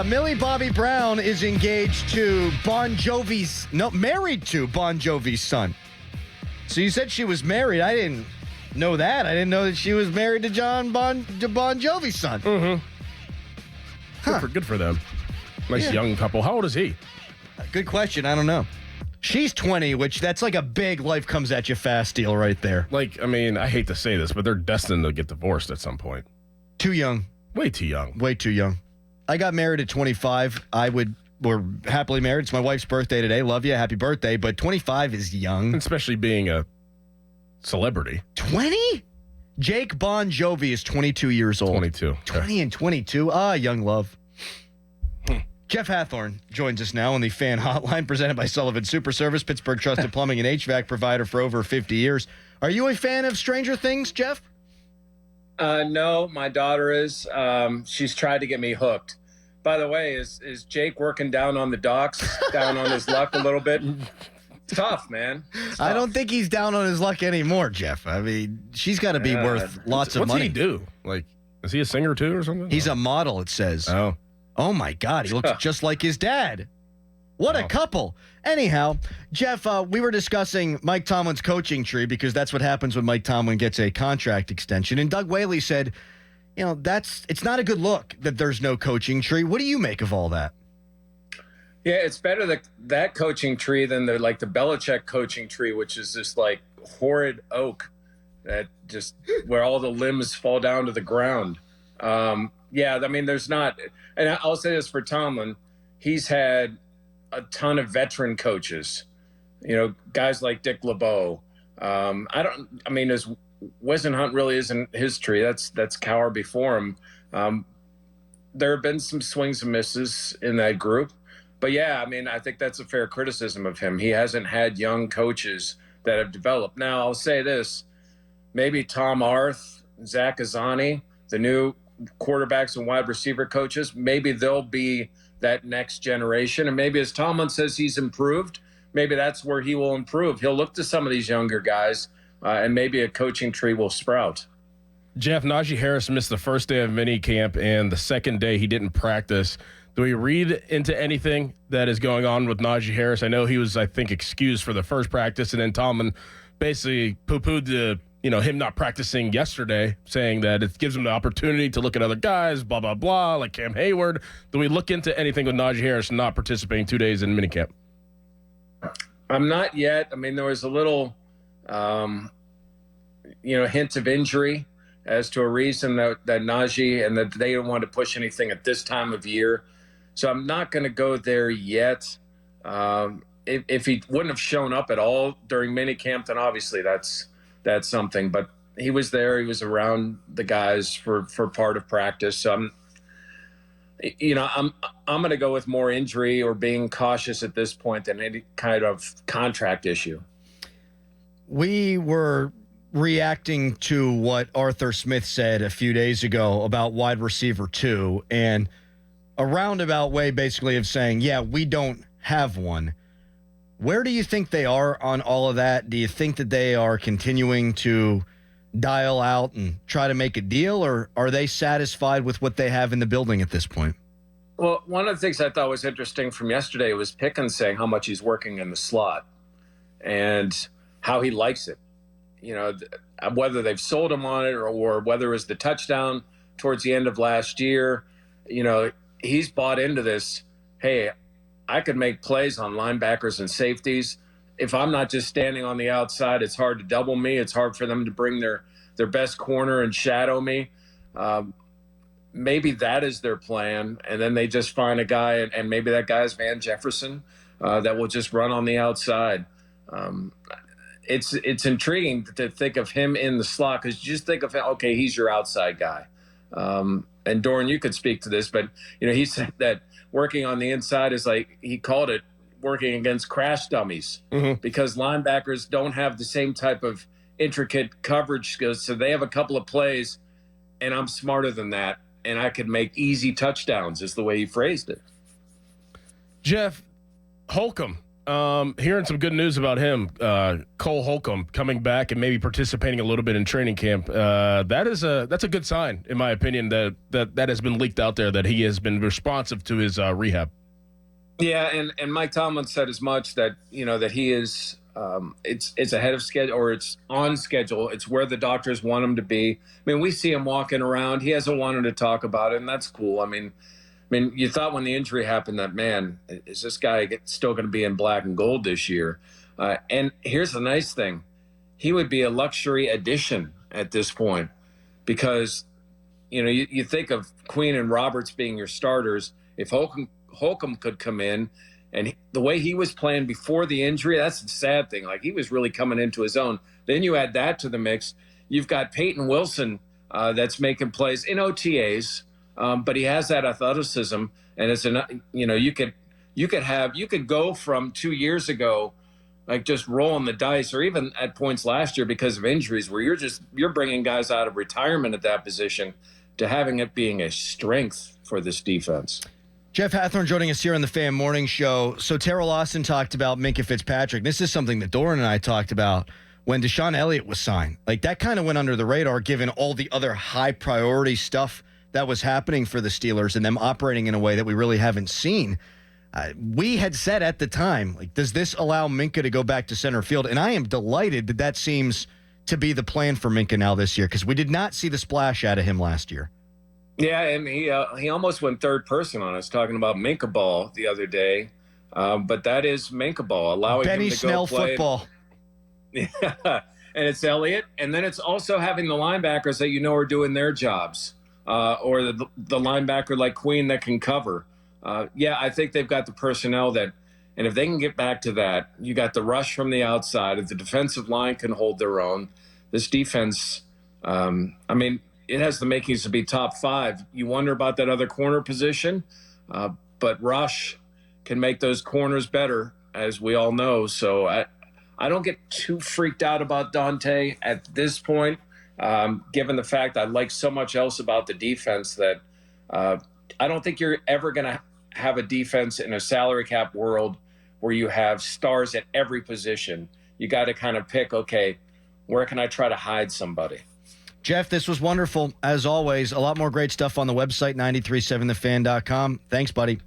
Millie Bobby Brown is engaged to married to Bon Jovi's son. So you said she was married. I didn't know that. I didn't know that she was married to Bon Jovi's son. Mm-hmm. Huh. Good for them. Nice young couple. How old is he? Good question. I don't know. She's 20, which that's like a big life comes at you fast deal right there. Like, I mean, I hate to say this, but they're destined to get divorced at some point. Too young. Way too young. Way too young. I got married at 25. We're happily married. It's my wife's birthday today. Love you. Happy birthday. But 25 is young. Especially being a celebrity. 20? Jake Bon Jovi is 22 years old. 22. 20 and 22. Young love. Jeff Hathhorn joins us now on the Fan Hotline, presented by Sullivan Super Service, Pittsburgh Trusted Plumbing and HVAC provider for over 50 years. Are you a fan of Stranger Things, Jeff? No, my daughter is. She's tried to get me hooked. By the way, is Jake working down on the docks, down on his luck a little bit? Tough, man. Tough. I don't think he's down on his luck anymore, Jeff. I mean, she's got to be worth lots of money. What's he do? Like, is he a singer too or something? He's a model, it says. Oh, my God. He looks just like his dad. What a couple. Anyhow, Jeff, we were discussing Mike Tomlin's coaching tree because that's what happens when Mike Tomlin gets a contract extension. And Doug Whaley said, it's not a good look that there's no coaching tree. What do you make of all that? Yeah, it's better that coaching tree than the Belichick coaching tree, which is this like horrid oak that just where all the limbs fall down to the ground. Yeah, I mean, there's not, and I'll say this for Tomlin, he's had a ton of veteran coaches, guys like Dick LeBeau. As Wisenhunt really isn't his tree. That's Cowher before him. There have been some swings and misses in that group, but yeah, I mean, I think that's a fair criticism of him. He hasn't had young coaches that have developed. Now, I'll say this, maybe Tom Arth, Zach Azzani, the new quarterbacks and wide receiver coaches, maybe they'll be that next generation. And maybe as Tomlin says he's improved, maybe that's where he will improve. He'll look to some of these younger guys, and maybe a coaching tree will sprout. Jeff, Najee Harris missed the first day of minicamp, and the second day he didn't practice. Do we read into anything that is going on with Najee Harris? I know he was, excused for the first practice, and then Tomlin basically poo-pooed him not practicing yesterday, saying that it gives him the opportunity to look at other guys, blah, blah, blah, like Cam Hayward. Do we look into anything with Najee Harris not participating 2 days in minicamp? I'm not yet. I mean, there was a little, hint of injury as to a reason that Najee and that they didn't want to push anything at this time of year. So I'm not going to go there yet. If he wouldn't have shown up at all during minicamp, then obviously that's something. But he was there. He was around the guys for part of practice. So I'm going to go with more injury or being cautious at this point than any kind of contract issue. We were reacting to what Arthur Smith said a few days ago about wide receiver 2, and a roundabout way basically of saying, yeah, we don't have one. Where do you think they are on all of that? Do you think that they are continuing to dial out and try to make a deal, or are they satisfied with what they have in the building at this point? Well, one of the things I thought was interesting from yesterday was Pickens saying how much he's working in the slot and how he likes it. Whether they've sold him on it or whether it was the touchdown towards the end of last year, he's bought into this. Hey, I could make plays on linebackers and safeties. If I'm not just standing on the outside, it's hard to double me. It's hard for them to bring their best corner and shadow me. Maybe that is their plan. And then they just find a guy, and maybe that guy is Van Jefferson, that will just run on the outside. It's intriguing to think of him in the slot because you just think of him, okay, he's your outside guy. And Doran, you could speak to this, but he said that working on the inside is like, he called it working against crash dummies, because linebackers don't have the same type of intricate coverage skills. So they have a couple of plays, and I'm smarter than that, and I could make easy touchdowns, is the way he phrased it. Jeff, Holcomb Hearing some good news about him, Cole Holcomb coming back and maybe participating a little bit in training camp. That's a good sign, in my opinion, that has been leaked out there, that he has been responsive to his rehab. Yeah, and Mike Tomlin said as much, that that he is it's ahead of schedule, or it's on schedule. It's where the doctors want him to be. I mean, we see him walking around. He hasn't wanted to talk about it, and that's cool. I mean, you thought when the injury happened that, man, is this guy still going to be in black and gold this year? And here's the nice thing. He would be a luxury addition at this point, because, you think of Queen and Roberts being your starters. If Holcomb could come in, and the way he was playing before the injury, that's the sad thing. Like, he was really coming into his own. Then you add that to the mix. You've got Peyton Wilson that's making plays in OTAs. But he has that athleticism, and it's you could go from 2 years ago, like just rolling the dice, or even at points last year because of injuries, where you're bringing guys out of retirement at that position, to having it being a strength for this defense. Jeff Hathhorn joining us here on the Fan Morning Show. So Terrell Austin talked about Minkah Fitzpatrick. This is something that Doran and I talked about when Deshaun Elliott was signed. Like, that kind of went under the radar given all the other high priority stuff that was happening for the Steelers and them operating in a way that we really haven't seen. We had said at the time, like, does this allow Minkah to go back to center field? And I am delighted that seems to be the plan for Minkah now this year, because we did not see the splash out of him last year. Yeah, and he almost went third person on us, talking about Minkah ball the other day. But that is Minkah ball, allowing Benny him to Snell go play. football. Yeah, and it's Elliott, and then it's also having the linebackers that are doing their jobs. Or the linebacker like Queen that can cover. I think they've got the personnel and if they can get back to that, you got the rush from the outside. If the defensive line can hold their own, this defense, it has the makings to be top 5. You wonder about that other corner position, but Rush can make those corners better, as we all know. So I don't get too freaked out about Dante at this point. Given the fact I like so much else about the defense, that I don't think you're ever going to have a defense in a salary cap world where you have stars at every position. You got to kind of pick, okay, where can I try to hide somebody? Jeff, this was wonderful. As always, a lot more great stuff on the website, 937thefan.com. Thanks, buddy.